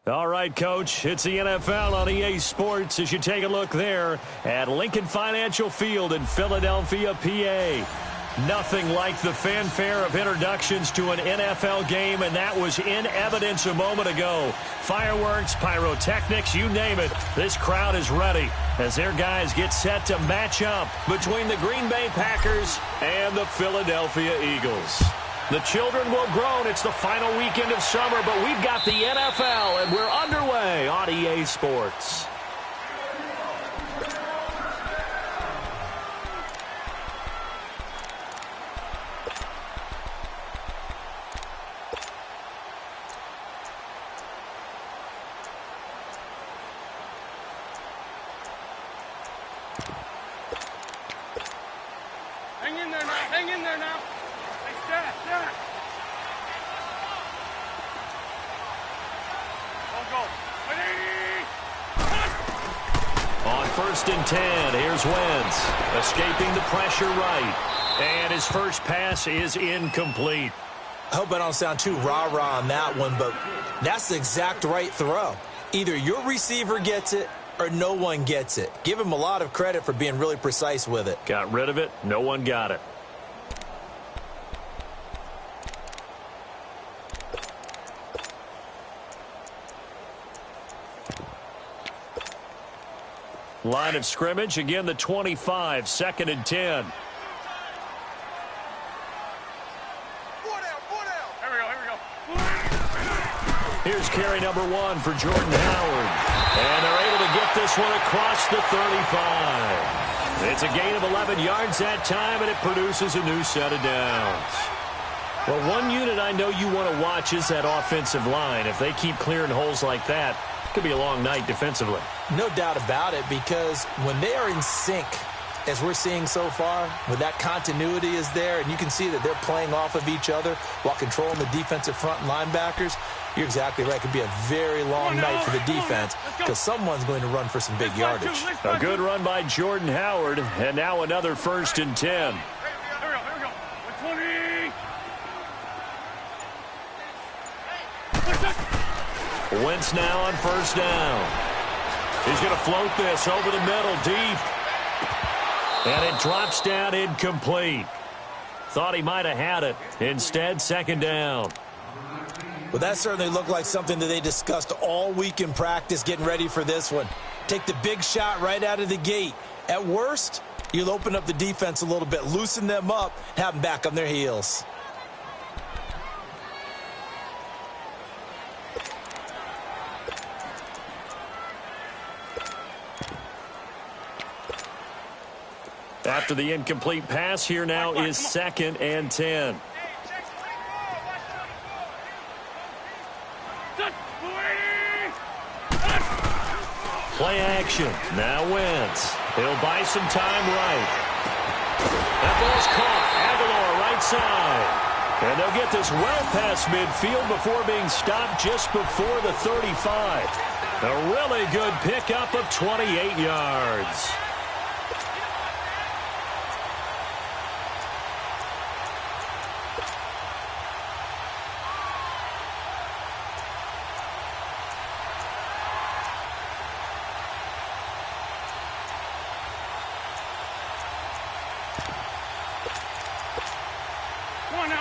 All right, Coach, it's the NFL on EA Sports as you take a look there at Lincoln Financial Field in Philadelphia, PA. Nothing like the fanfare of introductions to an NFL game, and that was in evidence a moment ago. Fireworks, pyrotechnics, you name it. This crowd is ready as their guys get set to match up between the Green Bay Packers and the Philadelphia Eagles. The children will groan. It's the final weekend of summer, but we've got the NFL, and we're underway on EA Sports. Hang in there now. Hang in there now. On 1st and 10, here's Wentz, escaping the pressure right, and his first pass is incomplete. I hope I don't sound too rah-rah on that one, but that's the exact right throw. Either your receiver gets it or no one gets it. Give him a lot of credit for being really precise with it. Got rid of it. No one got it. Line of scrimmage, again the 25, 2nd and 10. Here we go. Here's carry number 1 for Jordan Howard. And they're able to get this one across the 35. It's a gain of 11 yards that time, and it produces a new set of downs. Well, one unit I know you want to watch is that offensive line. If they keep clearing holes like that, it could be a long night defensively. No doubt about it, because when they are in sync, as we're seeing so far, when that continuity is there, and you can see that they're playing off of each other while controlling the defensive front linebackers, you're exactly right. It could be a very long night for the defense because someone's going to run for some big yardage. A good run by Jordan Howard, and now another 1st and 10. Here we go. 20. Wentz now on 1st down. He's going to float this over the middle deep. And it drops down incomplete. Thought he might have had it. Instead, 2nd down. Well, that certainly looked like something that they discussed all week in practice getting ready for this one. Take the big shot right out of the gate. At worst, you'll open up the defense a little bit, loosen them up, have them back on their heels. After the incomplete pass, here now is 2nd and 10. Play action. Now Wentz. He'll buy some time right. That ball's caught. Aguilar right side. And they'll get this well past midfield before being stopped just before the 35. A really good pickup of 28 yards.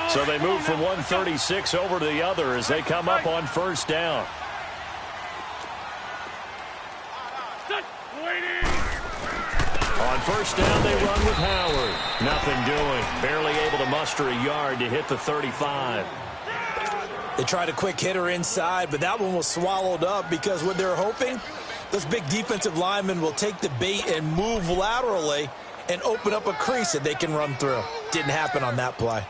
So they move from 136 over to the other as they come up on 1st down. On 1st down, they run with Howard. Nothing doing. Barely able to muster a yard to hit the 35. They tried a quick hitter inside, but that one was swallowed up because what they're hoping, those big defensive linemen will take the bait and move laterally and open up a crease that they can run through. Didn't happen on that play.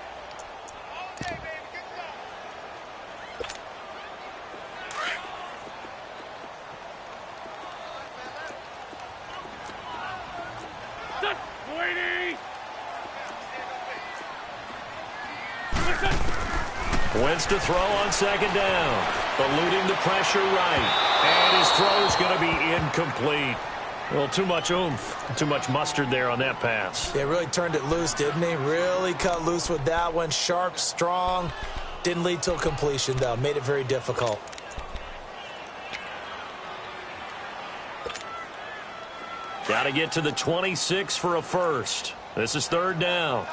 Wentz to throw on 2nd down. Eluding the pressure right. And his throw's going to be incomplete. Well, too much oomph, too much mustard there on that pass. They really turned it loose, didn't he? Really cut loose with that one. Sharp, strong. Didn't lead to a completion, though. Made it very difficult. Got to get to the 26 for a first. This is third down.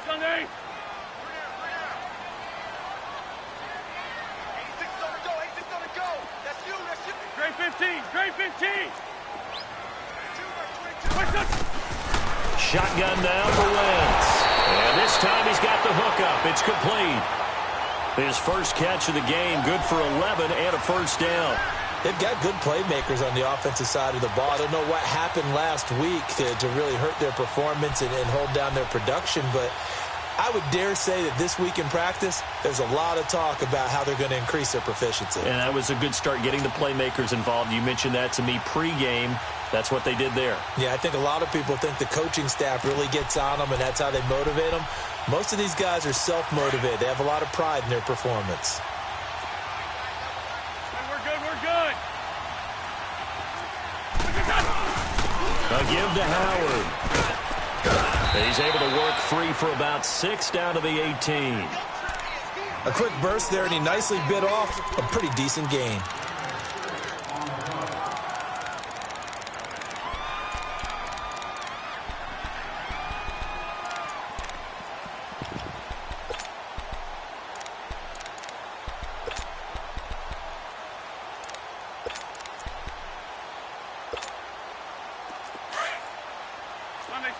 Sunday. Grade 15. Grade 15. Shotgun down for Wentz. And this time he's got the hookup. It's complete. His first catch of the game, good for 11 and a first down. They've got good playmakers on the offensive side of the ball. I don't know what happened last week to really hurt their performance and hold down their production, but I would dare say that this week in practice, there's a lot of talk about how they're going to increase their proficiency. And that was a good start, getting the playmakers involved. You mentioned that to me pregame. That's what they did there. Yeah, I think a lot of people think the coaching staff really gets on them, and that's how they motivate them. Most of these guys are self-motivated. They have a lot of pride in their performance. We're good. We're good. A give to Howard. He's able to work free for about 6 down to the 18. A quick burst there, and he nicely bit off a pretty decent gain.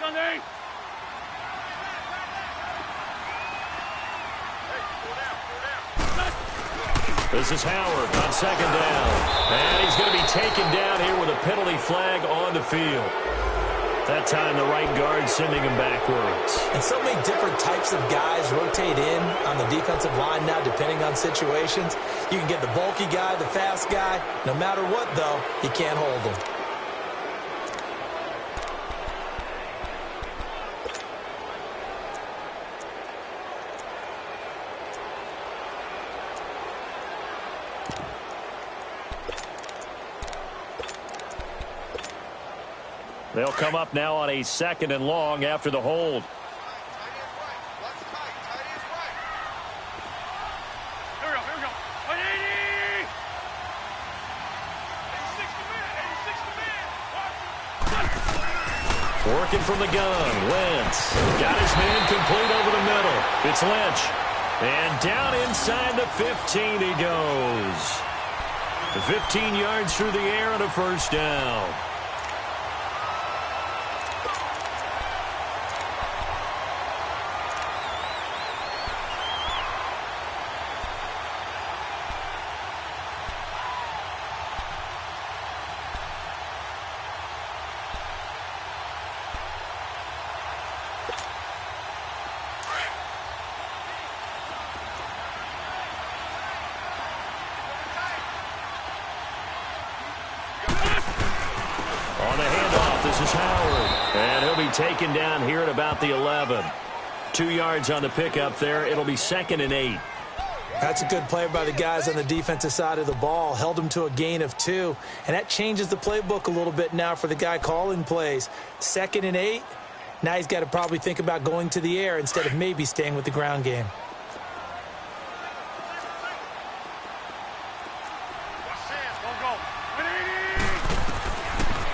Sunday. This is Howard on second down. And he's going to be taken down here with a penalty flag on the field. That time the right guard sending him backwards. And so many different types of guys rotate in on the defensive line now, depending on situations. You can get the bulky guy, the fast guy. No matter what, though, you can't hold them. They'll come up now on a 2nd and long after the hold. Here we go. 180. 86 to man. Working from the gun. Wentz got his man complete over the middle. It's Lynch. And down inside the 15 he goes. 15 yards through the air and a first down. On the handoff, this is Howard. And he'll be taken down here at about the 11. 2 yards on the pickup there. It'll be 2nd and 8. That's a good play by the guys on the defensive side of the ball. Held him to a gain of 2. And that changes the playbook a little bit now for the guy calling plays. 2nd and 8. Now he's got to probably think about going to the air instead of maybe staying with the ground game.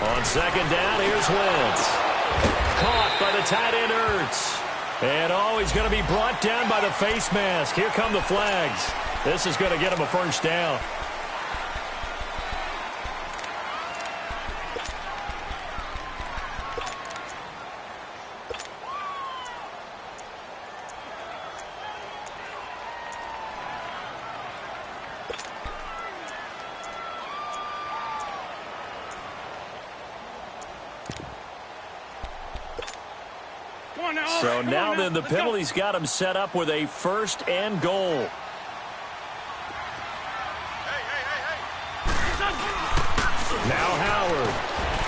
On second down, here's Wentz. Caught by the tight end, Ertz. And he's going to be brought down by the face mask. Here come the flags. This is going to get him a first down. So now then the penalty's got him set up with a 1st and goal. Now Howard.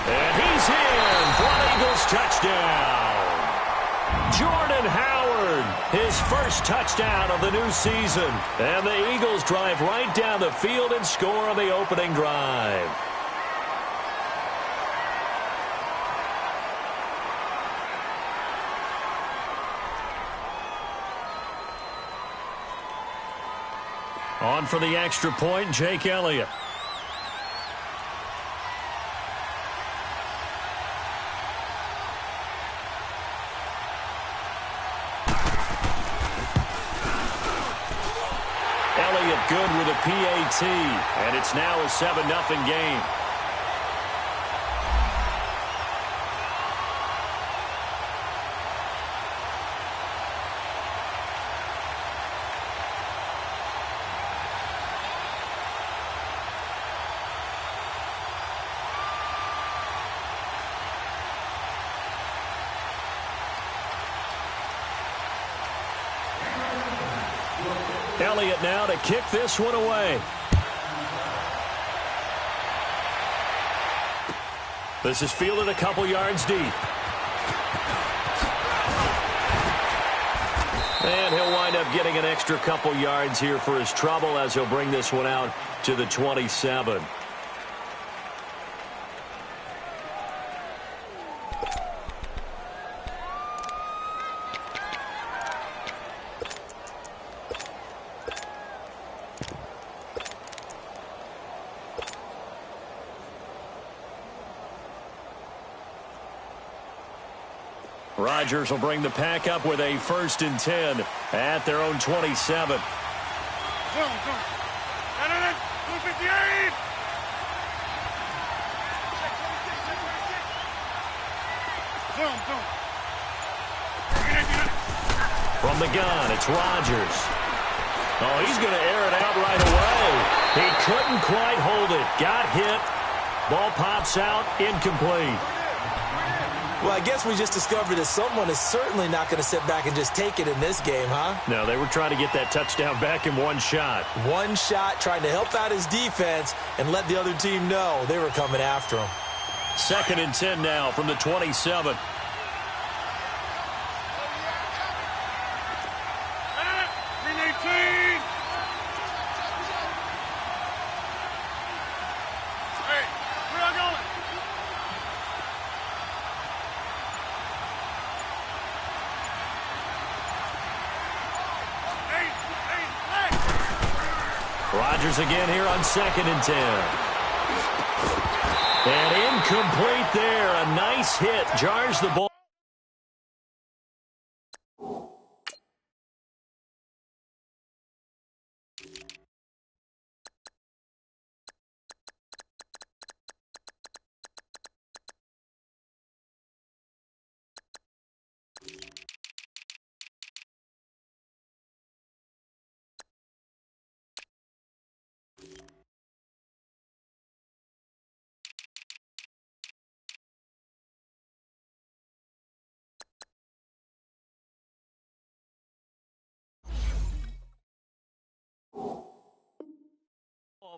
And he's in for an Eagles touchdown. Jordan Howard, his first touchdown of the new season. And the Eagles drive right down the field and score on the opening drive. On for the extra point, Jake Elliott. Elliott good with a PAT, and it's now a 7-0 game. Elliott now to kick this one away. This is fielded a couple yards deep. And he'll wind up getting an extra couple yards here for his trouble as he'll bring this one out to the 27. Rodgers will bring the pack up with a 1st and 10 at their own 27. Zoom, zoom. 258. Zoom, zoom. From the gun, it's Rodgers. Oh, he's going to air it out right away. He couldn't quite hold it. Got hit. Ball pops out, incomplete. Well, I guess we just discovered that someone is certainly not going to sit back and just take it in this game, huh? No, they were trying to get that touchdown back in one shot. One shot, trying to help out his defense and let the other team know they were coming after him. 2nd and 10 now from the 27. Rodgers again here on 2nd and 10. And incomplete there. A nice hit. Jars the ball.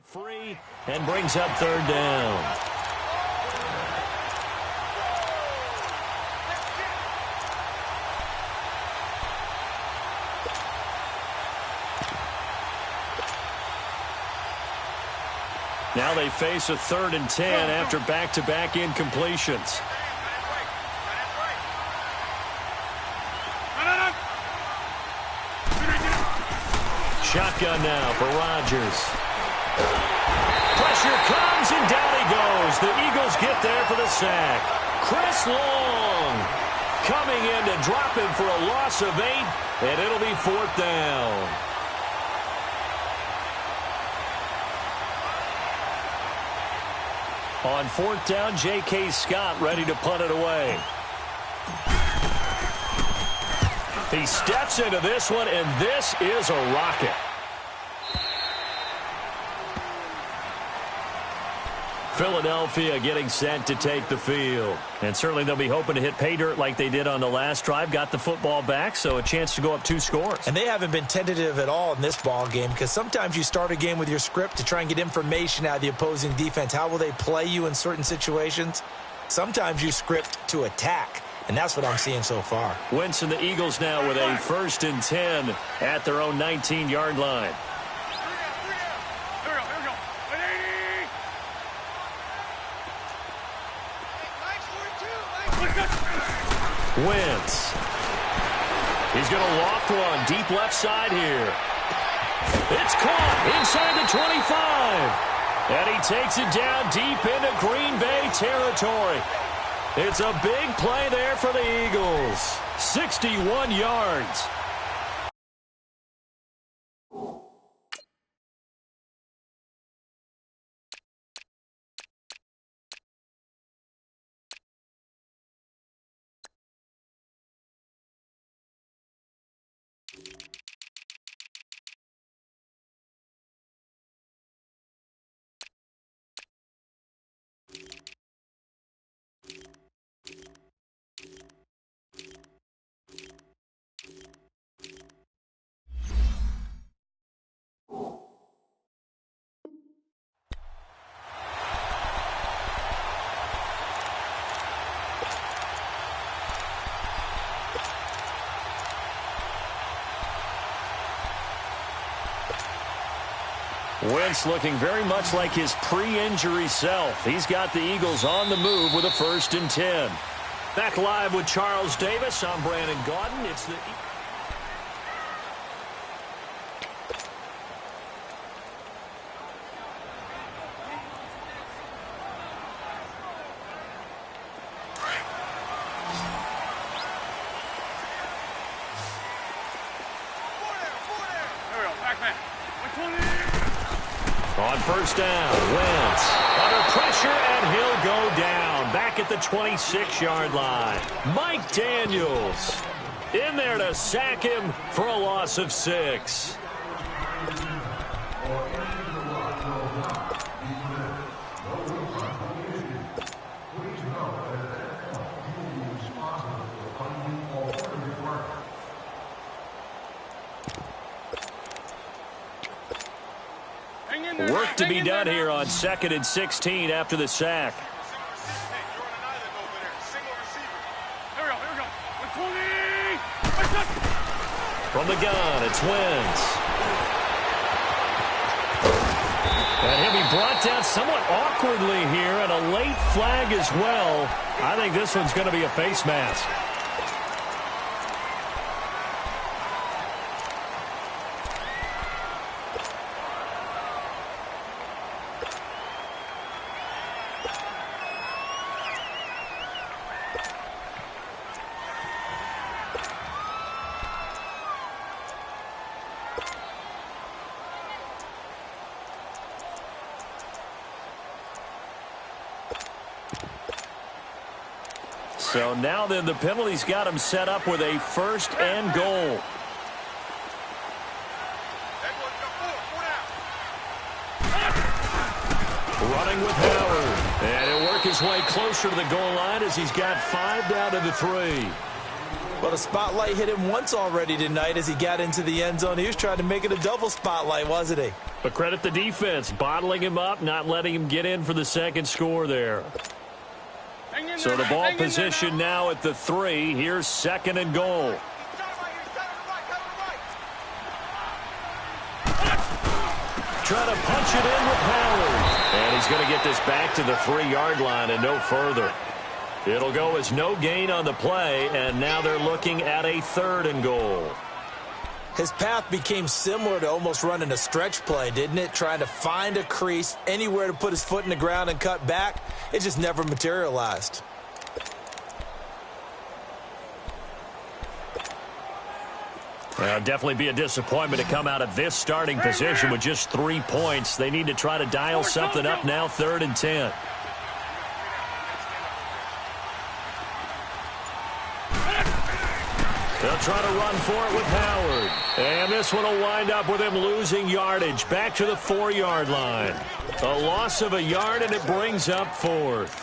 Free and brings up 3rd down. Now they face a 3rd and 10 after back-to-back incompletions. Shotgun now for Rodgers. Pressure comes, and down he goes. The Eagles get there for the sack. Chris Long coming in to drop him for a loss of 8, and it'll be 4th down. On 4th down, J.K. Scott ready to punt it away. He steps into this one, and this is a rocket. Philadelphia getting set to take the field. And certainly they'll be hoping to hit pay dirt like they did on the last drive. Got the football back, so a chance to go up 2 scores. And they haven't been tentative at all in this ball game, because sometimes you start a game with your script to try and get information out of the opposing defense. How will they play you in certain situations? Sometimes you script to attack, and that's what I'm seeing so far. Wentz and the Eagles now with a 1st and 10 at their own 19-yard line. Wentz. He's going to loft one deep left side here. It's caught inside the 25. And he takes it down deep into Green Bay territory. It's a big play there for the Eagles. 61 yards. Wentz looking very much like his pre-injury self. He's got the Eagles on the move with a 1st and 10. Back live with Charles Davis. I'm Brandon Gaudin. It's the... On 1st down, Wentz under pressure, and he'll go down. Back at the 26-yard line. Mike Daniels in there to sack him for a loss of 6. Work to be done here on 2nd and 16 after the sack. From the gun, it's Wentz. And he'll be brought down somewhat awkwardly here, and a late flag as well. I think this one's going to be a face mask. So now then the penalty's got him set up with a 1st and goal. Running with Howard. And he'll work his way closer to the goal line as he's got 5 down to the 3. Well, the spotlight hit him once already tonight as he got into the end zone. He was trying to make it a double spotlight, wasn't he? But credit the defense, bottling him up, not letting him get in for the 2nd score there. So the ball position now at the 3. Here's 2nd and goal. Trying to punch it in with Howard. And he's going to get this back to the 3-yard line and no further. It'll go as no gain on the play, and now they're looking at a 3rd and goal. His path became similar to almost running a stretch play, didn't it? Trying to find a crease, anywhere to put his foot in the ground and cut back. It just never materialized. Well, definitely be a disappointment to come out of this starting position with just 3 points. They need to try to dial something up now, 3rd and 10. They'll try to run for it with Howard. And this one will wind up with him losing yardage back to the 4-yard line. A loss of a yard, and it brings up 4th.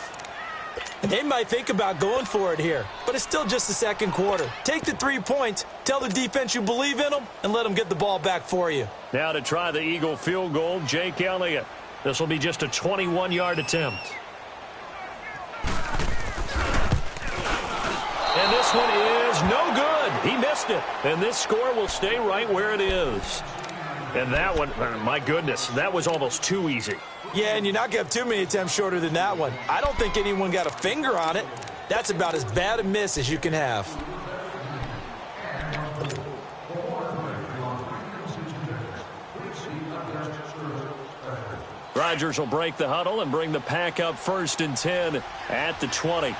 And they might think about going for it here, but it's still just the 2nd quarter. Take the 3 points, tell the defense you believe in them, and let them get the ball back for you. Now to try the Eagle field goal, Jake Elliott. This will be just a 21-yard attempt. And this one is no good. He missed it. And this score will stay right where it is. And that one, my goodness, that was almost too easy. Yeah, and you're not going to have too many attempts shorter than that one. I don't think anyone got a finger on it. That's about as bad a miss as you can have. Rodgers will break the huddle and bring the pack up 1st and 10 at the 20.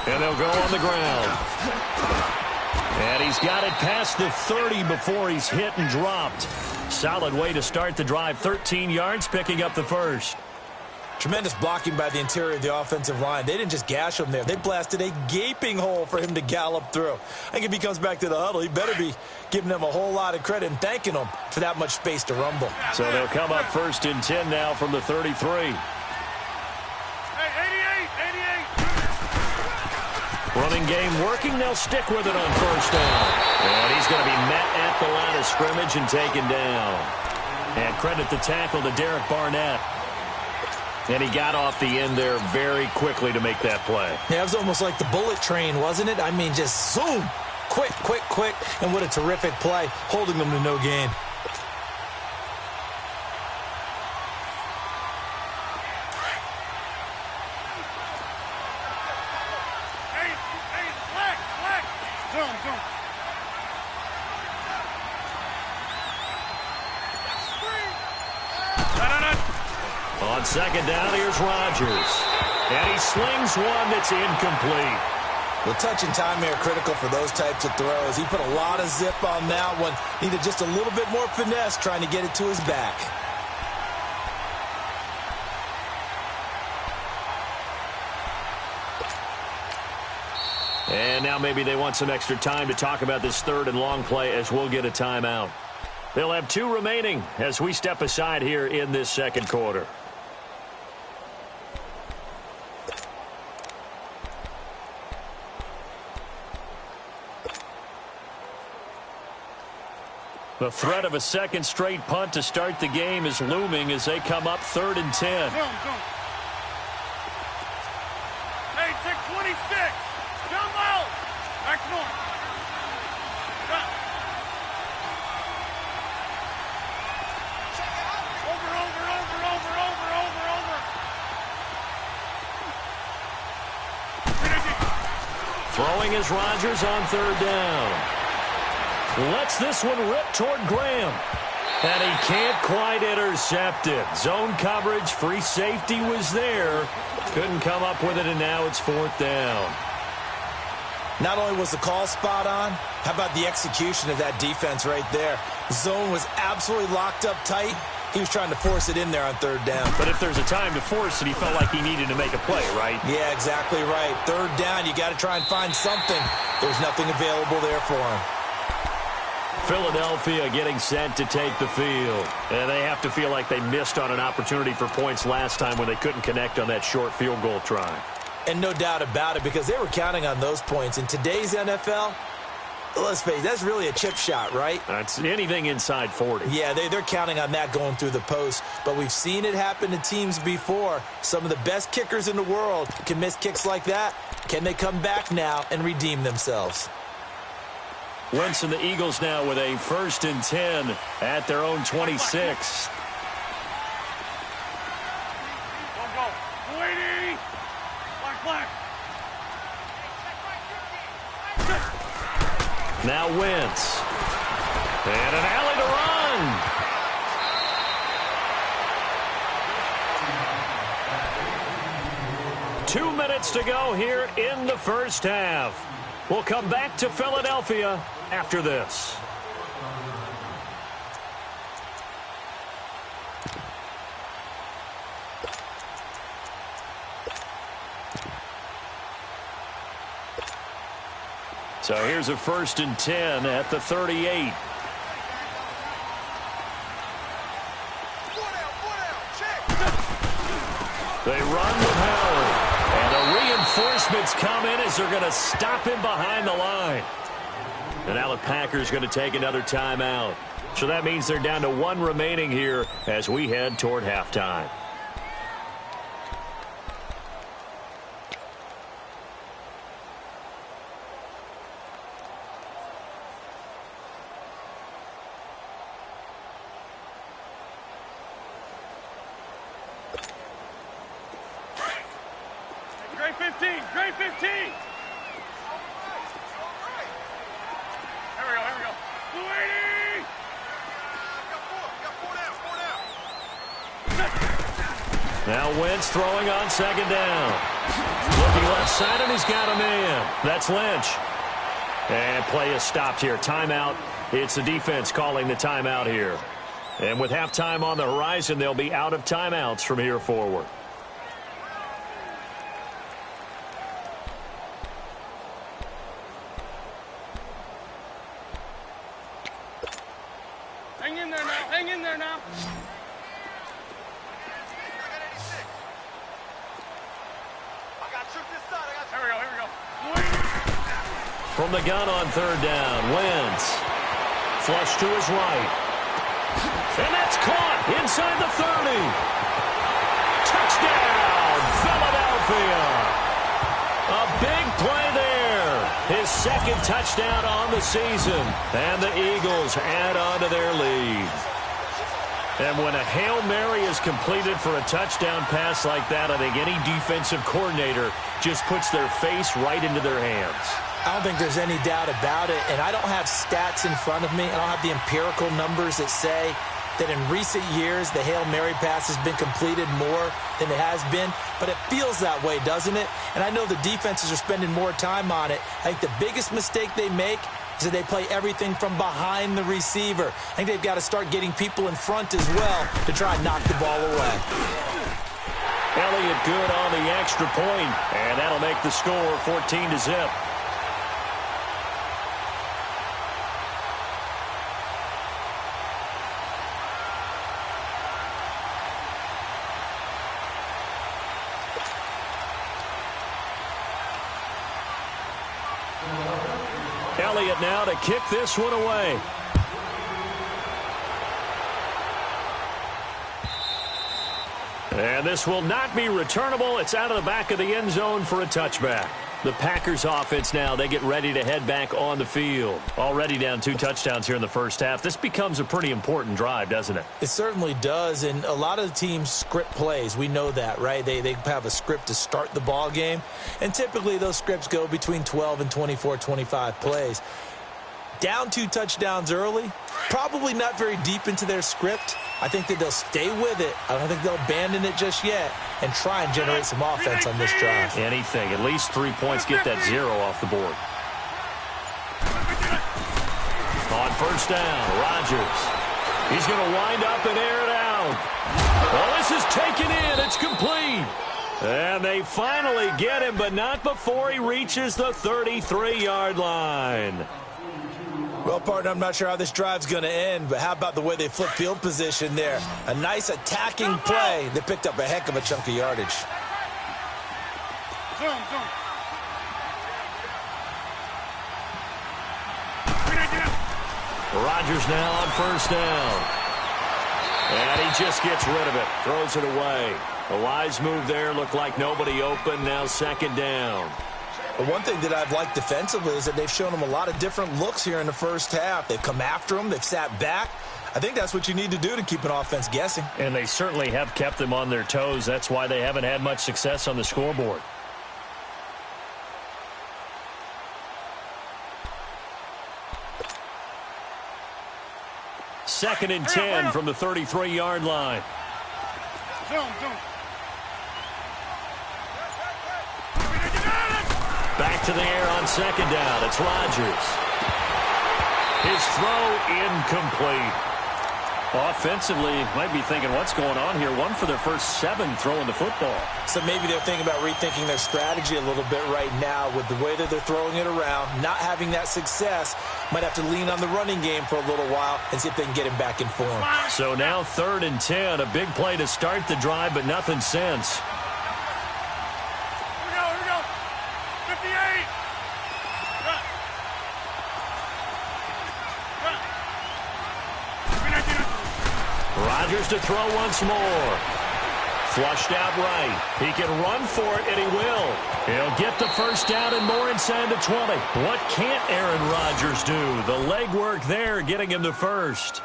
And they'll go on the ground. And he's got it past the 30 before he's hit and dropped. Solid way to start the drive. 13 yards, picking up the 1st. Tremendous blocking by the interior of the offensive line. They didn't just gash him there. They blasted a gaping hole for him to gallop through. I think if he comes back to the huddle, he better be giving them a whole lot of credit and thanking them for that much space to rumble. So they'll come up 1st and 10 now from the 33. Running game working. They'll stick with it on 1st down. And he's going to be met at the line of scrimmage and taken down. And credit the tackle to Derek Barnett. And he got off the end there very quickly to make that play. Yeah, it was almost like the bullet train, wasn't it? I mean, just zoom. Quick, quick, quick. And what a terrific play, holding them to no gain. On second down, here's Rodgers. And he slings one that's incomplete. Well, touch and time here critical for those types of throws. He put a lot of zip on that one. Needed just a little bit more finesse trying to get it to his back. And now maybe they want some extra time to talk about this third and long play as we'll get a timeout. They'll have 2 remaining as we step aside here in this second quarter. The threat of a second straight punt to start the game is looming as they come up 3rd and 10. Hey, take 26. Jump out. Back north. Throwing is Rodgers on 3rd down. Lets this one rip toward Graham. And he can't quite intercept it. Zone coverage, free safety was there. Couldn't come up with it, and now it's 4th down. Not only was the call spot on, how about the execution of that defense right there? Zone was absolutely locked up tight. He was trying to force it in there on 3rd down. But if there's a time to force it, he felt like he needed to make a play, right? Yeah, exactly right. 3rd down, you got to try and find something. There's nothing available there for him. Philadelphia getting set to take the field. And they have to feel like they missed on an opportunity for points last time when they couldn't connect on that short field goal try. And no doubt about it, because they were counting on those points. In today's NFL, let's face it, that's really a chip shot, right? That's anything inside 40. Yeah, they're counting on that going through the post. But we've seen it happen to teams before. Some of the best kickers in the world can miss kicks like that. Can they come back now and redeem themselves? Wentz and the Eagles now with a 1st and 10 at their own 26. Now Wentz. And an alley to run. 2 minutes to go here in the first half. We'll come back to Philadelphia after this. So here's a 1st and 10 at the 38. They run with Howard. And the reinforcements come in as they're going to stop him behind the line. And now the Packers going to take another timeout. So that means they're down to 1 remaining here as we head toward halftime. Grade 15. Grade 15. Here we go. Here we go. 280. Now Wentz throwing on 2nd down. Looking left side, and he's got a man. That's Lynch. And play is stopped here. Timeout. It's the defense calling the timeout here. And with halftime on the horizon, they'll be out of timeouts from here forward. Hang in there now. Hang in there now. Here we go. Here we go. From the gun on 3rd down, Wentz. Flush to his right. And that's caught inside the 30. Touchdown, Philadelphia. A big play there. His second touchdown on the season. And the Eagles add on to their lead. And when a Hail Mary is completed for a touchdown pass like that, I think any defensive coordinator just puts their face right into their hands. I don't think there's any doubt about it, and I don't have stats in front of me. I don't have the empirical numbers that say that in recent years the Hail Mary pass has been completed more than it has been, but it feels that way, doesn't it? And I know the defenses are spending more time on it. I think the biggest mistake they make is that they play everything from behind the receiver. I think they've got to start getting people in front as well to try and knock the ball away. Elliott good on the extra point, and that'll make the score 14-0. Elliott now to kick this one away. And this will not be returnable. It's out of the back of the end zone for a touchback. The Packers offense now, they get ready to head back on the field. Already down 2 touchdowns here in the first half. This becomes a pretty important drive, doesn't it? It certainly does, and a lot of the teams script plays. We know that, right? They have a script to start the ball game, and typically those scripts go between 12 and 24, 25 plays. Down 2 touchdowns early, probably not very deep into their script. I think that they'll stay with it. I don't think they'll abandon it just yet and try and generate some offense on this drive. Anything. At least 3 points, get that 0 off the board. On first down, Rodgers. He's going to wind up and air it out. Well, this is taken in. It's complete. And they finally get him, but not before he reaches the 33-yard line. Well, partner, I'm not sure how this drive's going to end, but how about the way they flip field position there? A nice attacking play that picked up a heck of a chunk of yardage. Zoom. Rodgers now on first down. And he just gets rid of it. Throws it away. A wise move there. Looked like nobody open. Now second down. But one thing that I've liked defensively is that they've shown them a lot of different looks here in the first half. They've come after them. They've sat back. I think that's what you need to do to keep an offense guessing. And they certainly have kept them on their toes. That's why they haven't had much success on the scoreboard. Second and 10 from the 33-yard line. Zoom. Back to the air on second down. It's Rodgers. His throw incomplete. Offensively, might be thinking, what's going on here? 1 for their first 7 throwing the football. So maybe they're thinking about rethinking their strategy a little bit right now with the way that they're throwing it around, not having that success. Might have to lean on the running game for a little while and see if they can get him back in form. So now 3rd and 10. A big play to start the drive, but nothing since. Here we go. 58. Rodgers to throw once more. Flushed out right. He can run for it, and he will. He'll get the first down and more inside the 20. What can't Aaron Rodgers do? The legwork there getting him the first.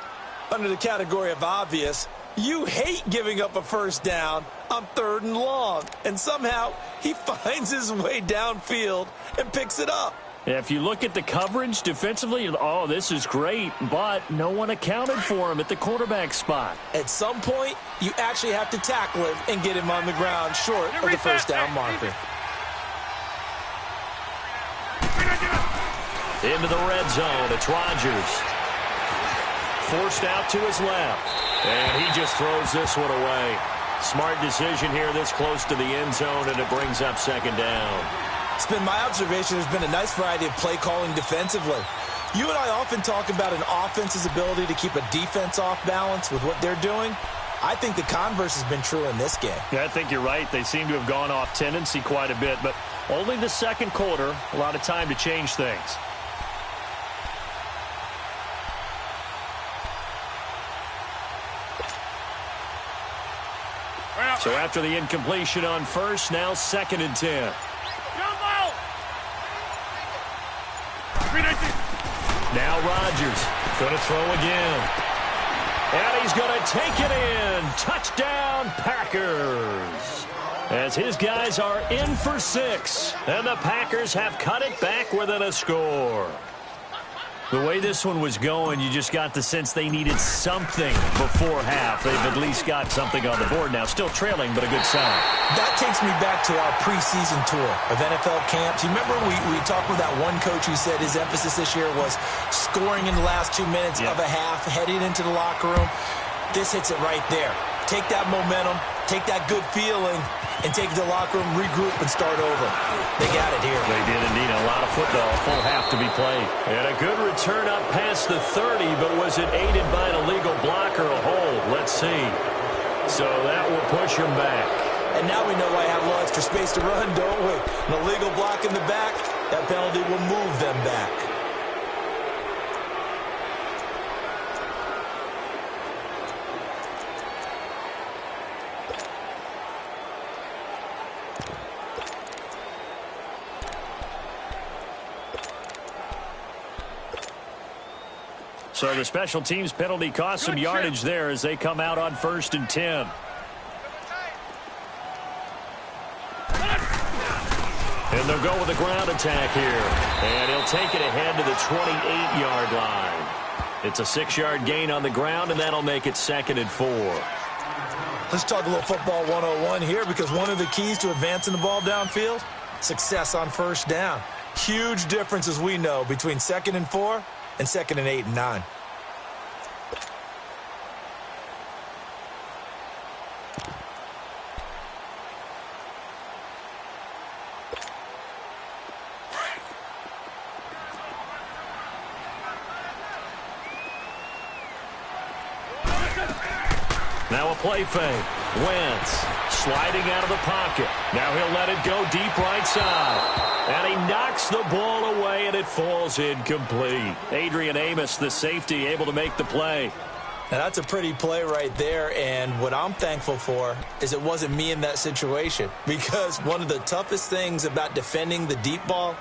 Under the category of obvious, you hate giving up a first down on 3rd and long. And somehow he finds his way downfield and picks it up. If you look at the coverage defensively, oh, this is great, but no one accounted for him at the quarterback spot. At some point, you actually have to tackle him and get him on the ground short of the first down marker. Into the red zone, it's Rodgers. Forced out to his left, and he just throws this one away. Smart decision here this close to the end zone, and it brings up second down. It's been my observation there's been a nice variety of play calling defensively. You and I often talk about an offense's ability to keep a defense off balance with what they're doing. I think the converse has been true in this game. Yeah, I think you're right. They seem to have gone off tendency quite a bit, but only the second quarter, a lot of time to change things. So after the incompletion on first, now 2nd and 10. Now Rodgers going to throw again. And he's going to take it in. Touchdown, Packers. As his guys are in for 6. And the Packers have cut it back within a score. The way this one was going, you just got the sense they needed something before half. They've at least got something on the board now. Still trailing, but a good sign. That takes me back to our preseason tour of NFL camps. You remember we talked with that one coach who said his emphasis this year was scoring in the last 2 minutes of a half, heading into the locker room. This hits it right there. Take that momentum, take that good feeling, and take it to the locker room, regroup, and start over. They got it here. They did indeed. A lot of football, full half to be played. And a good return up past the 30, but was it aided by an illegal block or a hold? Let's see. So that will push him back. And now we know why I have a little extra space to run, don't we? An illegal block in the back, that penalty will move them back. So the special teams penalty cost some yardage there as they come out on 1st and 10. And they'll go with a ground attack here. And he'll take it ahead to the 28-yard line. It's a 6-yard gain on the ground, and that'll make it 2nd and 4. Let's talk a little football 101 here, because one of the keys to advancing the ball downfield, success on 1st down. Huge difference, as we know, between 2nd and 4 and 2nd and 8 and 9. Now a play fake. Wentz sliding out of the pocket. Now he'll let it go deep right side. And he knocks the ball away, and it falls incomplete. Adrian Amos, the safety, able to make the play. Now that's a pretty play right there, and what I'm thankful for is it wasn't me in that situation, because one of the toughest things about defending the deep ball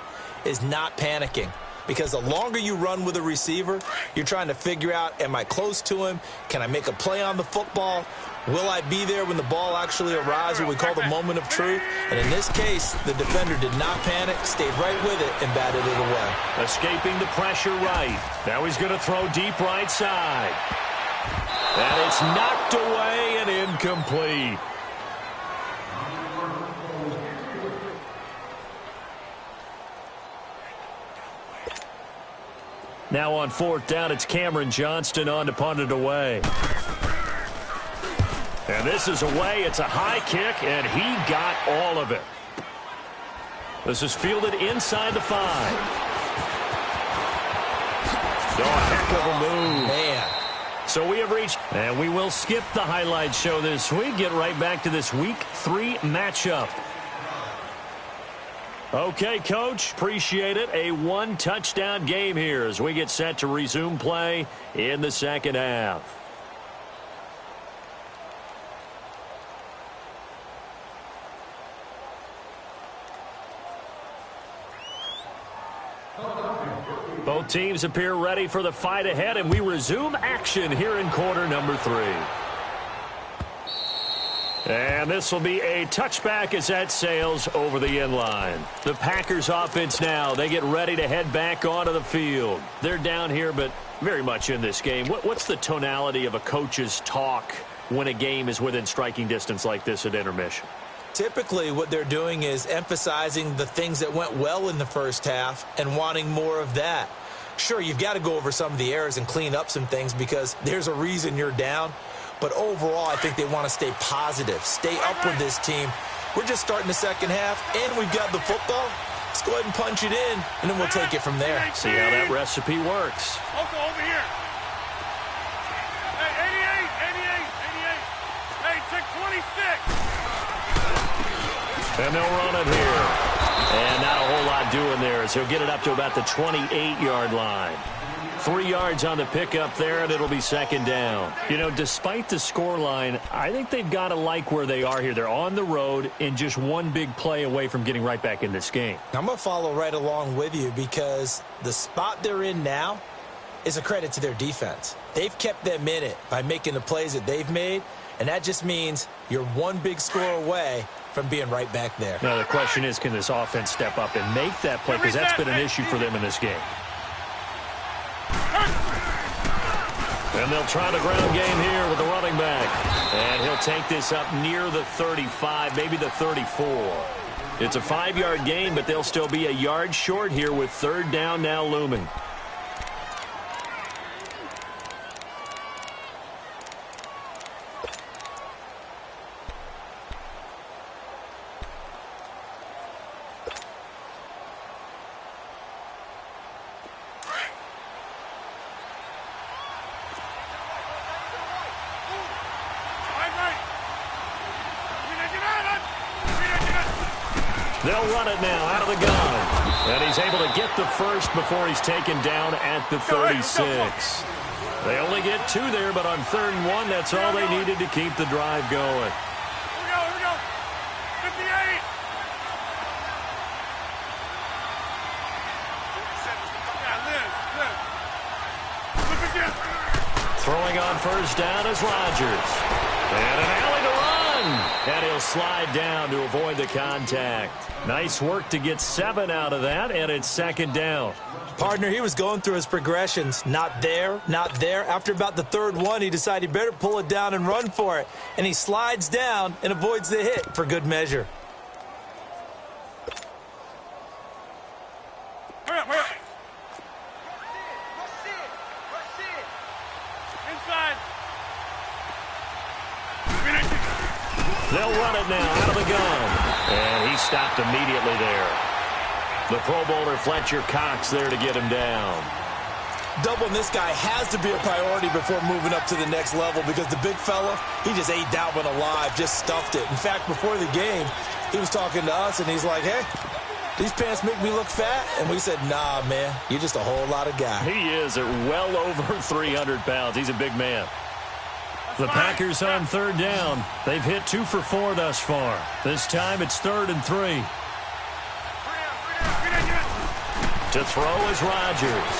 is not panicking. Because the longer you run with a receiver, you're trying to figure out, am I close to him? Can I make a play on the football? Will I be there when the ball actually arrives, what we call the moment of truth? And in this case, the defender did not panic, stayed right with it, and batted it away. Escaping the pressure right. Now he's going to throw deep right side. And it's knocked away and incomplete. Now on 4th down, it's Cameron Johnston on to punt it away. And this is away. It's a high kick, and he got all of it. This is fielded inside the 5. Oh, heck of a move. Man. So we have reached, and we will skip the highlight show this week. Get right back to this Week 3 matchup. Okay, Coach, appreciate it. A 1-touchdown game here as we get set to resume play in the 2nd half. Both teams appear ready for the fight ahead, and we resume action here in quarter number 3. And this will be a touchback as that sails over the end line. The Packers offense now, they get ready to head back onto the field. They're down here, but very much in this game. What's the tonality of a coach's talk when a game is within striking distance like this at intermission? Typically, what they're doing is emphasizing the things that went well in the first half and wanting more of that. Sure, you've got to go over some of the errors and clean up some things because there's a reason you're down. But overall, I think they want to stay positive, stay up with this team. We're just starting the 2nd half, and we've got the football. Let's go ahead and punch it in, and then we'll take it from there. See how that recipe works. Uncle, over here. Hey, 88. Hey, check 26. And they'll run it here. And not a whole lot doing there as he'll get it up to about the 28-yard line. 3 yards on the pickup there, and it'll be 2nd down. You know, despite the scoreline, I think they've got to like where they are here. They're on the road and just one big play away from getting right back in this game. I'm going to follow right along with you because the spot they're in now, is a credit to their defense. They've kept them in it by making the plays that they've made, and that just means you're one big score away from being right back there. Now, the question is, can this offense step up and make that play? Because that's been an issue for them in this game. And they'll try the ground game here with the running back. And he'll take this up near the 35, maybe the 34. It's a 5-yard gain, but they'll still be a yard short here with third down now looming. They'll run it now out of the gun. And he's able to get the first before he's taken down at the 36. They only get 2 there, but on 3rd and 1, that's all they needed to keep the drive going. Here we go. 58. Look again. Throwing on first down is Rodgers. And an alley to run. And he'll slide down to avoid the contact. Nice work to get 7 out of that, and it's 2nd down. Partner, he was going through his progressions. Not there, not there. After about the 3rd one, he decided he better pull it down and run for it. And he slides down and avoids the hit for good measure. Hurry up. Inside. They'll run it now out of the gun. And he stopped immediately there. The Pro Bowler Fletcher Cox there to get him down. Doubling this guy has to be a priority before moving up to the next level because the big fella, he just ate that one alive, just stuffed it. In fact, before the game, he was talking to us, and he's like, hey, these pants make me look fat? And we said, nah, man, you're just a whole lot of guy. He is at well over 300 pounds. He's a big man. The Packers on 3rd down. They've hit 2 for 4 thus far. This time it's 3rd and 3. To throw is Rodgers.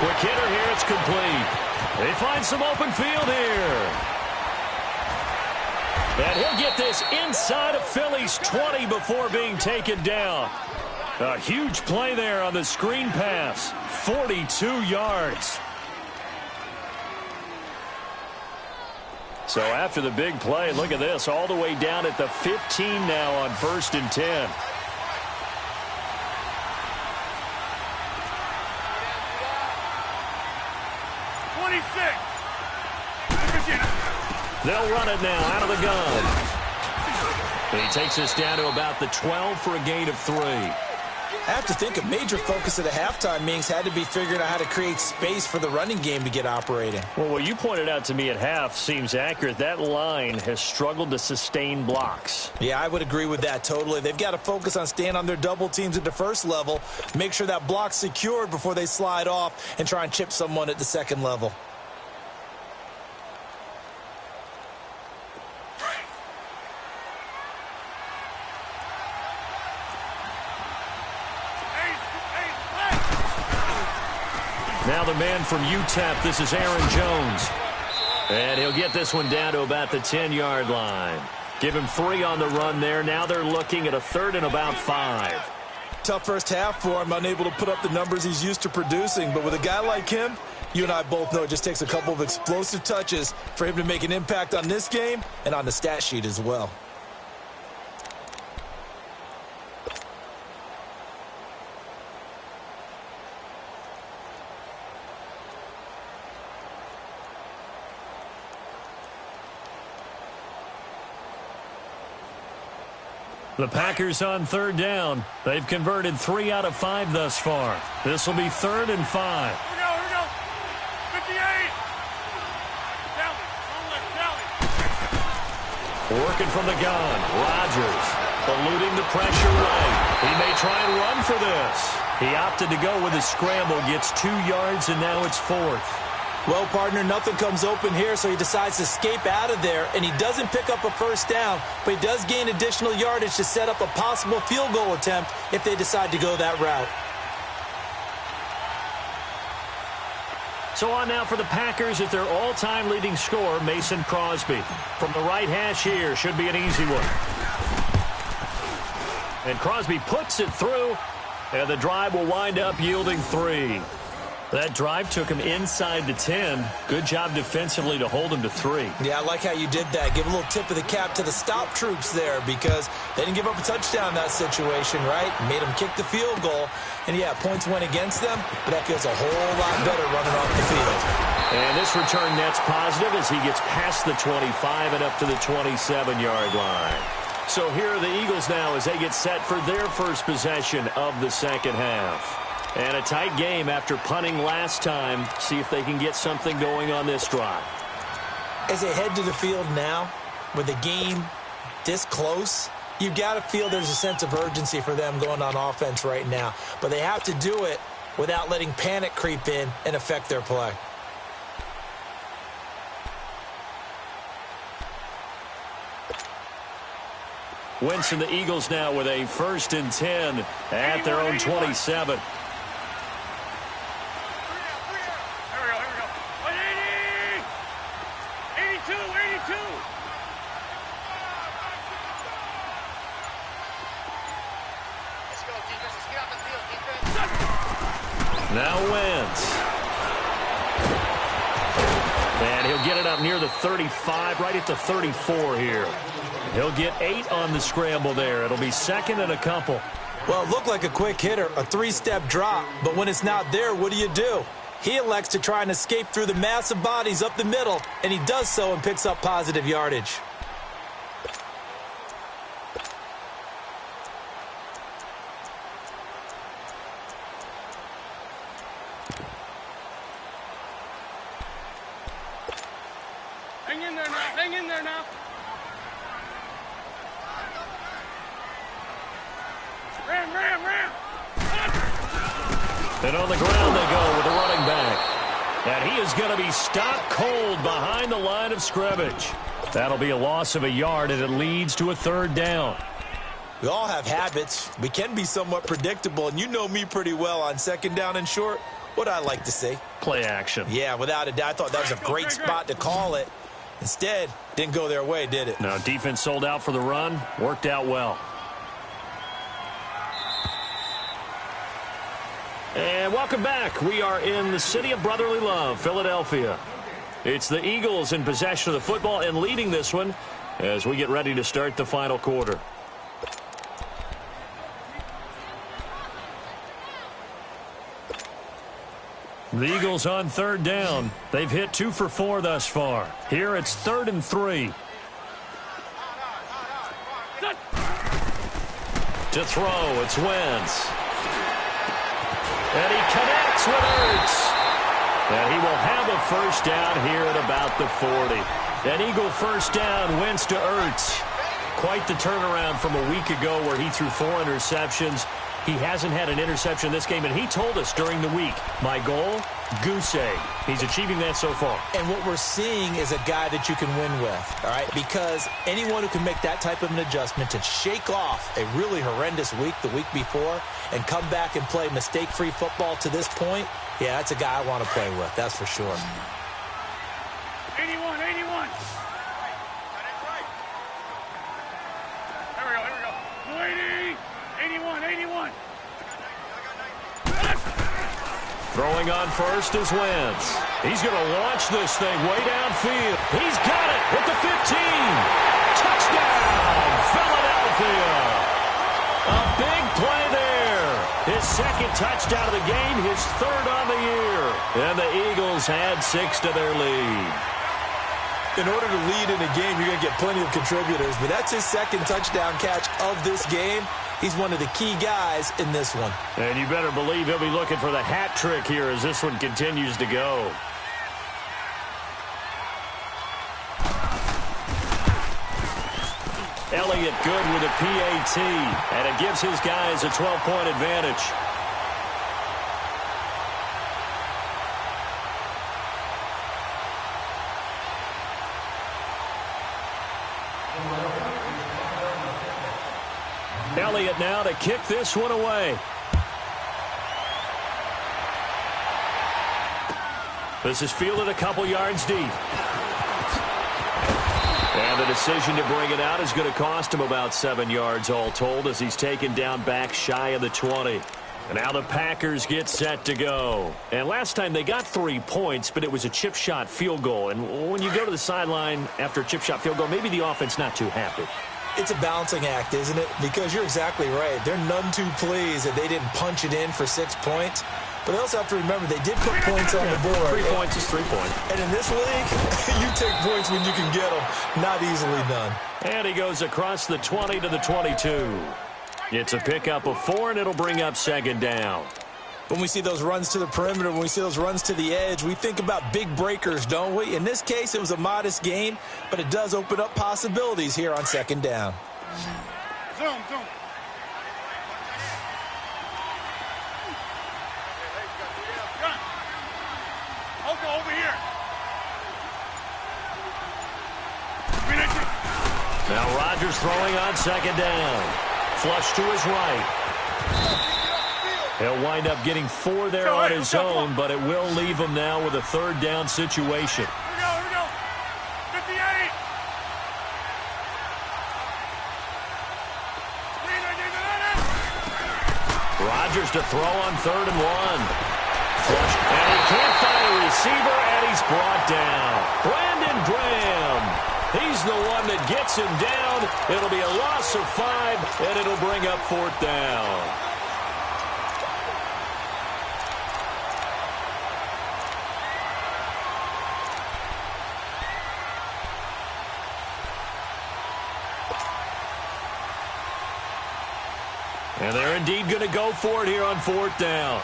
Quick hitter here, it's complete. They find some open field here. And he'll get this inside of Philly's 20 before being taken down. A huge play there on the screen pass. 42 yards. So after the big play, look at this, all the way down at the 15 now on 1st and 10. They'll run it now out of the gun. He takes us down to about the 12 for a gain of 3. I have to think a major focus of the halftime meetings had to be figuring out how to create space for the running game to get operating. Well, what you pointed out to me at half seems accurate. That line has struggled to sustain blocks. Yeah, I would agree with that totally. They've got to focus on staying on their double teams at the first level, make sure that block's secured before they slide off and try and chip someone at the second level. Now the man from UTEP, this is Aaron Jones. And he'll get this one down to about the 10-yard line. Give him 3 on the run there. Now they're looking at a 3rd and about 5. Tough first half for him, unable to put up the numbers he's used to producing. But with a guy like him, you and I both know it just takes a couple of explosive touches for him to make an impact on this game and on the stat sheet as well. The Packers on 3rd down. They've converted 3 out of 5 thus far. This will be 3rd and 5. Here we go. 58. Working from the gun. Rodgers eluding the pressure right. He may try and run for this. He opted to go with a scramble. Gets 2 yards, and now it's 4th. Well, partner, nothing comes open here, so he decides to escape out of there, and he doesn't pick up a first down, but he does gain additional yardage to set up a possible field goal attempt if they decide to go that route. So on now for the Packers at their all-time leading scorer, Mason Crosby. From the right hash here, should be an easy one. And Crosby puts it through, and the drive will wind up yielding 3. That drive took him inside the 10. Good job defensively to hold him to 3. Yeah, I like how you did that. Give a little tip of the cap to the stop troops there because they didn't give up a touchdown in that situation, right? Made them kick the field goal. And, yeah, points went against them, but that feels a whole lot better running off the field. And this return net's positive as he gets past the 25 and up to the 27-yard line. So here are the Eagles now as they get set for their first possession of the second half. And a tight game after punting last time. See if they can get something going on this drive. As they head to the field now, with the game this close, you've got to feel there's a sense of urgency for them going on offense right now. But they have to do it without letting panic creep in and affect their play. Wentz and the Eagles now with a 1st and 10 at their own 27. Now Wentz. And he'll get it up near the 35, right at the 34 here. He'll get 8 on the scramble there. It'll be 2nd and a couple. Well, it looked like a quick hitter, a 3-step drop, but when it's not there, what do? He elects to try and escape through the massive bodies up the middle, and he does so and picks up positive yardage. Hang in there now. Ram. And on the ground they go with the running back. And he is going to be stopped cold behind the line of scrimmage. That'll be a loss of a yard, and it leads to a 3rd down. We all have habits. We can be somewhat predictable, and you know me pretty well on 2nd down and short. What I like to see? Play action. Yeah, without a doubt. I thought that was a great spot to call it. Instead, didn't go their way, did it? No, defense sold out for the run. Worked out well. And welcome back. We are in the city of brotherly love, Philadelphia. It's the Eagles in possession of the football and leading this one as we get ready to start the final quarter. The Eagles on 3rd down. They've hit 2 for 4 thus far. Here it's 3rd and 3. To throw, it's Wentz. And he connects with Ertz. And he will have a 1st down here at about the 40. An Eagle 1st down, Wentz to Ertz. Quite the turnaround from a week ago where he threw 4 interceptions. He hasn't had an interception this game, and he told us during the week, my goal, goose egg. He's achieving that so far. And what we're seeing is a guy that you can win with, all right? Because anyone who can make that type of an adjustment to shake off a really horrendous week the week before and come back and play mistake-free football to this point, yeah, that's a guy I want to play with, that's for sure. 81. Here we go. 81. Throwing on first is Wentz. He's going to launch this thing way downfield. He's got it at the 15. Touchdown, Philadelphia. A big play there. His 2nd touchdown of the game, his 3rd on the year. And the Eagles add 6 to their lead. In order to lead in a game, you're going to get plenty of contributors, but that's his 2nd touchdown catch of this game. He's one of the key guys in this one. And you better believe he'll be looking for the hat trick here as this one continues to go. Elliott good with a PAT, and it gives his guys a 12-point advantage. Elliott now to kick this one away. This is fielded a couple yards deep. And the decision to bring it out is going to cost him about 7 yards all told as he's taken down back shy of the 20. And now the Packers get set to go. And last time they got 3 points, but it was a chip shot field goal. And when you go to the sideline after a chip shot field goal, maybe the offense not too happy. It's a balancing act, isn't it? Because you're exactly right. They're none too pleased that they didn't punch it in for 6 points. But they also have to remember they did put points on the board. 3 points is 3 points. And in this league, you take points when you can get them. Not easily done. And he goes across the 20 to the 22. It's a pickup of 4, and it'll bring up 2nd down. When we see those runs to the perimeter, when we see those runs to the edge, we think about big breakers, don't we? In this case, it was a modest gain, but it does open up possibilities here on 2nd down. Zoom, zoom. Over here. Now Rodgers throwing on 2nd down. Flush to his right. He'll wind up getting 4 there on his own, but it will leave him now with a 3rd down situation. Here we go. 58. Rodgers to throw on 3rd and 1. Flush, and he can't find a receiver, and he's brought down. Brandon Graham. He's the one that gets him down. It'll be a loss of 5, and it'll bring up 4th down. And they're indeed going to go for it here on 4th down.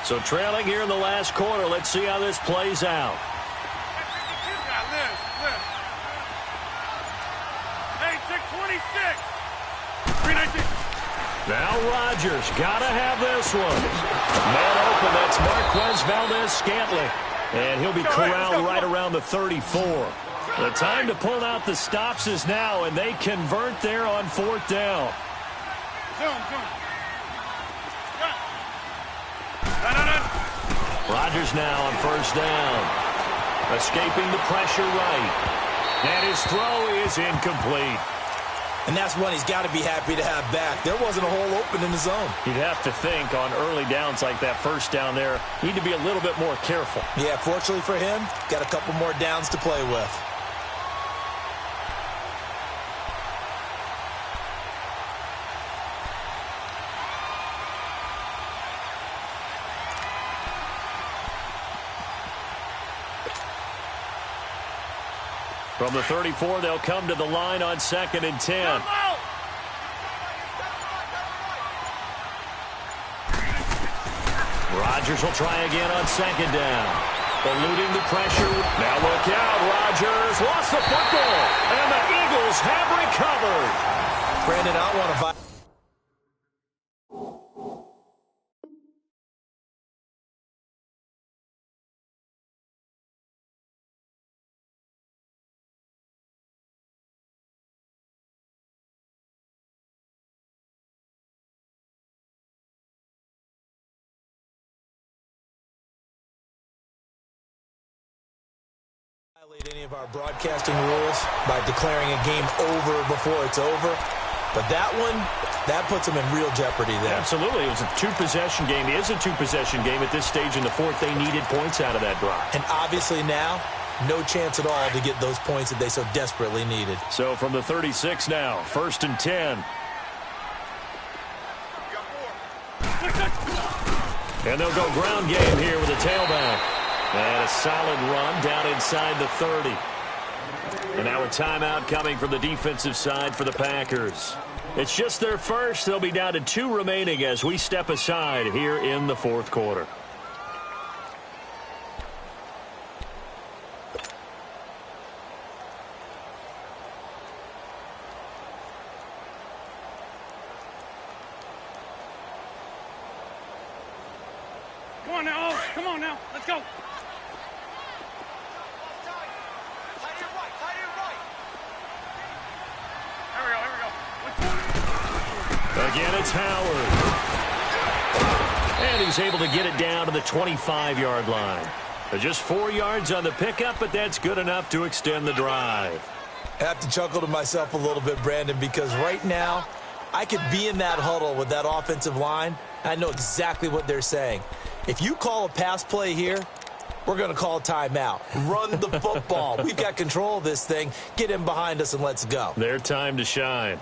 So trailing here in the last quarter. Let's see how this plays out. Now Rodgers got to have this one. Man open, that's Marquez Valdez-Scantling. And he'll be corralled right around the 34. The time to pull out the stops is now, and they convert there on 4th down. Rodgers now on 1st down. Escaping the pressure right. And his throw is incomplete. And that's one he's got to be happy to have back. There wasn't a hole open in the zone. You'd have to think on early downs like that 1st down there, need to be a little bit more careful. Yeah, fortunately for him, got a couple more downs to play with. From the 34, they'll come to the line on 2nd and 10. Rodgers will try again on 2nd down. Eluding the pressure. Now look out, Rodgers lost the football, and the Eagles have recovered. Brandon, I don't want to violate any of our broadcasting rules by declaring a game over before it's over. But that one, that puts them in real jeopardy there. Absolutely. It was a 2-possession game. It is a 2-possession game at this stage in the 4th. They needed points out of that drive. And obviously now, no chance at all to get those points that they so desperately needed. So from the 36 now, 1st and 10. And they'll go ground game here with a tailback. And a solid run down inside the 30. And now a timeout coming from the defensive side for the Packers. It's just their first. They'll be down to 2 remaining as we step aside here in the 4th quarter. Come on now, come on now, let's go. Again, it's Howard. And he's able to get it down to the 25-yard line. Just 4 yards on the pickup, but that's good enough to extend the drive. I have to chuckle to myself a little bit, Brandon, because right now I could be in that huddle with that offensive line. I know exactly what they're saying. If you call a pass play here, we're going to call a timeout. Run the football. We've got control of this thing. Get in behind us and let's go. Their time to shine.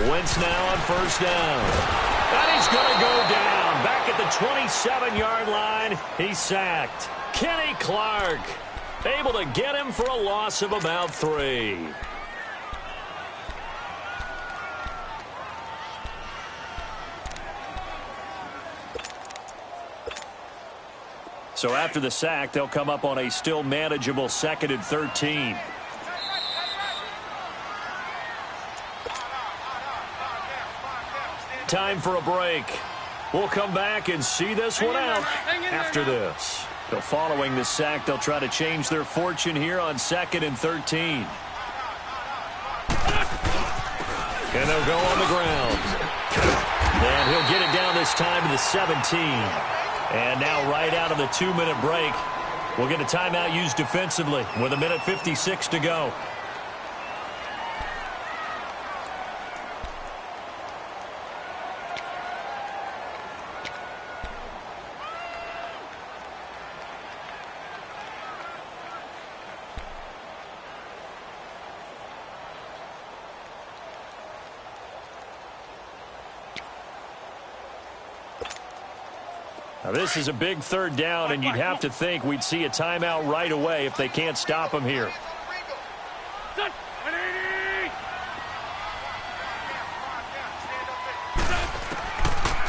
Wentz now on first down. And he's going to go down. Back at the 27-yard line. He's sacked. Kenny Clark able to get him for a loss of about 3. So after the sack, they'll come up on a still manageable 2nd and 13. Time for a break. We'll come back and see this one out after this. So following the sack, they'll try to change their fortune here on 2nd and 13. And they'll go on the ground. And he'll get it down this time to the 17. And now right out of the 2-minute break, we'll get a timeout used defensively with 1:56 to go. Now this is a big 3rd down, and you'd have to think we'd see a timeout right away if they can't stop him here.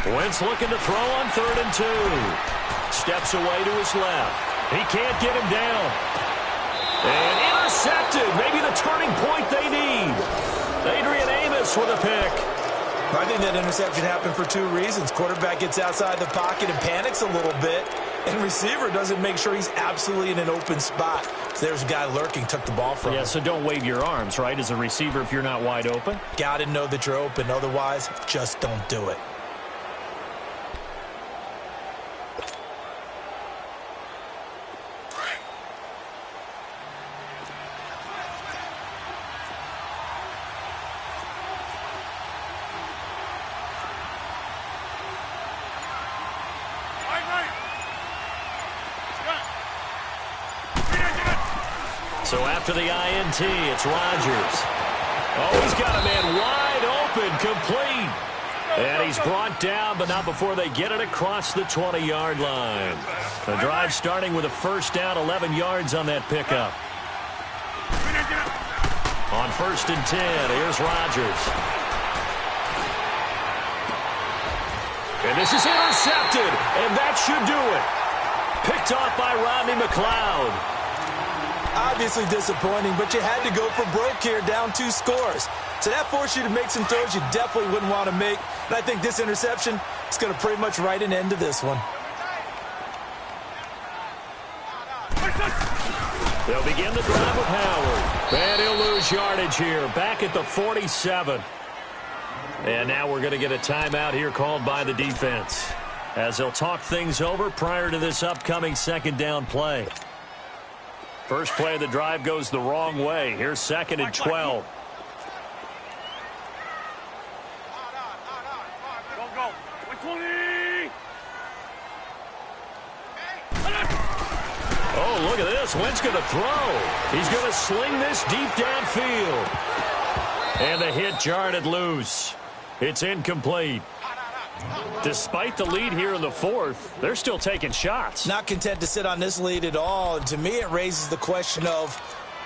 Wentz looking to throw on 3rd and 2. Steps away to his left. He can't get him down. And intercepted. Maybe the turning point they need. Adrian Amos with a pick. I think that interception happened for 2 reasons. Quarterback gets outside the pocket and panics a little bit, and receiver doesn't make sure he's absolutely in an open spot. So there's a guy lurking, took the ball from him. Yeah, so don't wave your arms, right, as a receiver if you're not wide open? Got to know that you're open. Otherwise, just don't do it. So after the INT, it's Rodgers. Oh, he's got a man wide open, complete. And he's brought down, but not before they get it across the 20-yard line. The drive starting with a 1st down, 11 yards on that pickup. On 1st and 10, here's Rodgers. And this is intercepted, and that should do it. Picked off by Rodney McLeod. Obviously disappointing, but you had to go for broke here, down 2 scores. So that forced you to make some throws you definitely wouldn't want to make. And I think this interception is going to pretty much write an end to this one. They'll begin the drive with Howard. And he'll lose yardage here, back at the 47. And now we're going to get a timeout here called by the defense, as they'll talk things over prior to this upcoming 2nd down play. First play of the drive goes the wrong way. Here's 2nd and 12. Go. 120. Oh, look at this. Wentz going to throw. He's going to sling this deep downfield. And the hit jarred it loose. It's incomplete. Despite the lead here in the 4th, they're still taking shots. Not content to sit on this lead at all. And to me, it raises the question of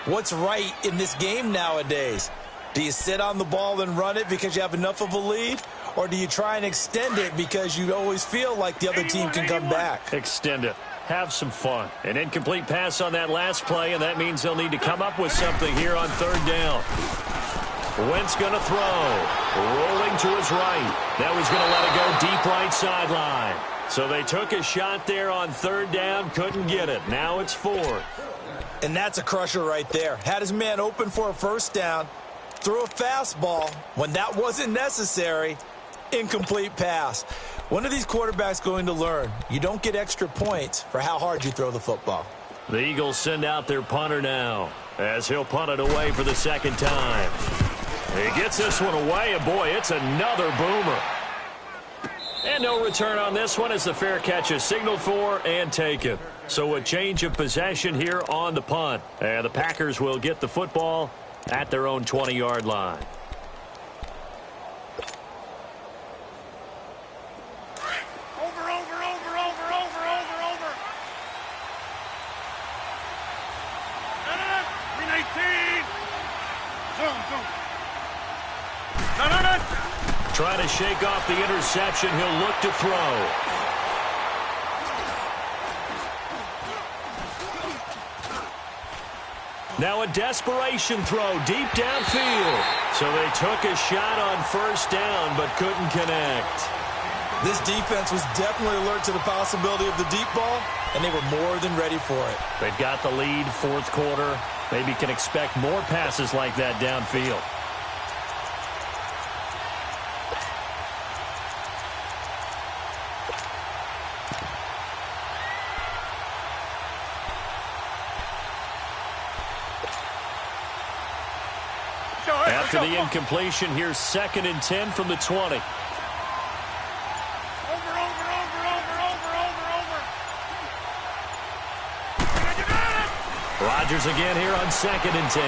what's right in this game nowadays. Do you sit on the ball and run it because you have enough of a lead? Or do you try and extend it because you always feel like the other team can come back? Extend it. Have some fun. An incomplete pass on that last play, and that means they'll need to come up with something here on 3rd down. Wentz going to throw. Rolling to his right. Now he's going to let it go deep right sideline. So they took a shot there on third down, couldn't get it. Now it's fourth. And that's a crusher right there. Had his man open for a first down, threw a fastball. When that wasn't necessary, incomplete pass. When are these quarterbacks going to learn? You don't get extra points for how hard you throw the football. The Eagles send out their punter now as he'll punt it away for the second time. He gets this one away, and boy, it's another boomer. And no return on this one as the fair catch is signaled for and taken. So a change of possession here on the punt. And the Packers will get the football at their own 20-yard line. Trying to shake off the interception. He'll look to throw. Now a desperation throw deep downfield. So they took a shot on first down but couldn't connect. This defense was definitely alert to the possibility of the deep ball, and they were more than ready for it. They've got the lead, fourth quarter. Maybe can expect more passes like that downfield. After the incompletion, here's 2nd and 10 from the 20. Rodgers again here on 2nd and 10.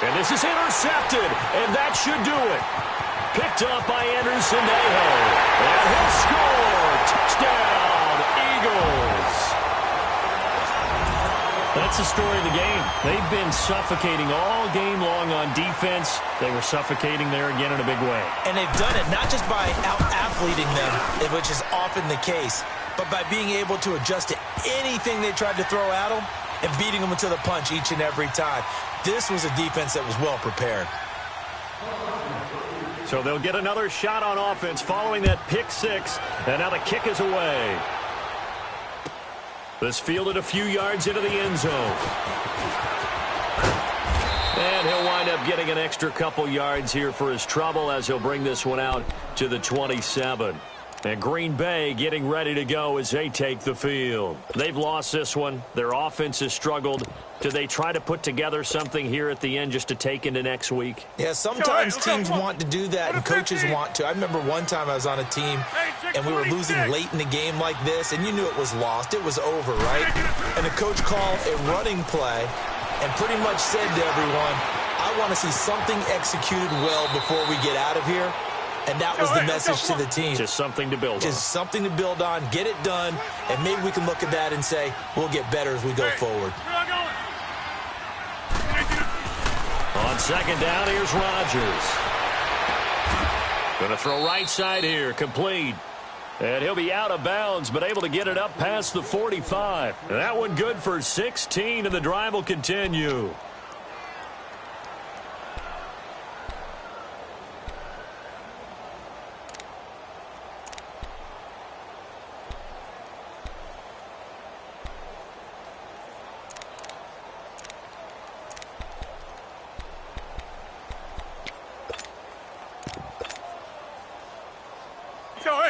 And this is intercepted, and that should do it. Picked up by Anderson Aho. And he'll score. Touchdown, Eagles. That's the story of the game. They've been suffocating all game long on defense. They were suffocating there again in a big way. And they've done it not just by out-athleting them, which is often the case, but by being able to adjust to anything they tried to throw at them and beating them to the punch each and every time. This was a defense that was well prepared. So they'll get another shot on offense following that pick six, and now the kick is away. This fielded a few yards into the end zone. And he'll wind up getting an extra couple yards here for his trouble as he'll bring this one out to the 27. And Green Bay getting ready to go as they take the field. They've lost this one. Their offense has struggled. Do they try to put together something here at the end just to take into next week? Yeah, sometimes teams want to do that and coaches want to. I remember one time I was on a team and we were losing late in the game like this, and you knew it was lost. It was over, right? And the coach called a running play and pretty much said to everyone, I want to see something executed well before we get out of here. And that was the message to the team. Just something to build on. Just something to build on, get it done, and maybe we can look at that and say, we'll get better as we go forward. On second down, here's Rodgers. Going to throw right side here, complete. And he'll be out of bounds, but able to get it up past the 45. And that one good for 16, and the drive will continue.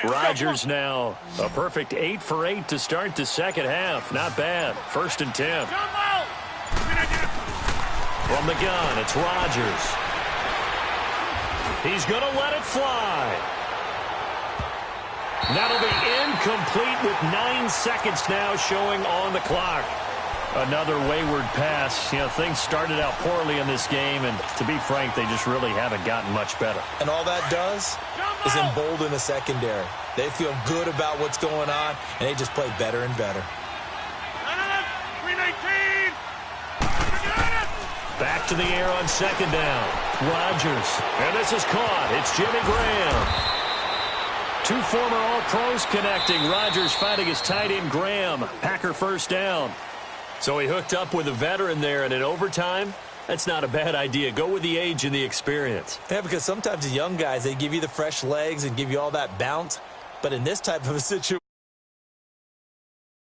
Rodgers now a perfect 8 for 8 to start the second half. Not bad. 1st and 10. From the gun, it's Rodgers. He's going to let it fly. That'll be incomplete with 9 seconds now showing on the clock. Another wayward pass. You know, things started out poorly in this game, and to be frank, they just really haven't gotten much better. And all that does is embolden the secondary. They feel good about what's going on, and they just play better and better. Back to the air on second down. Rodgers. And this is caught. It's Jimmy Graham. 2 former All-Pros connecting. Rodgers finding his tight end Graham. Packer first down. So he hooked up with a veteran there, and in overtime, That's not a bad idea. Go with the age and the experience. Yeah, because sometimes the young guys, they give you the fresh legs and give you all that bounce. But in this type of a situation,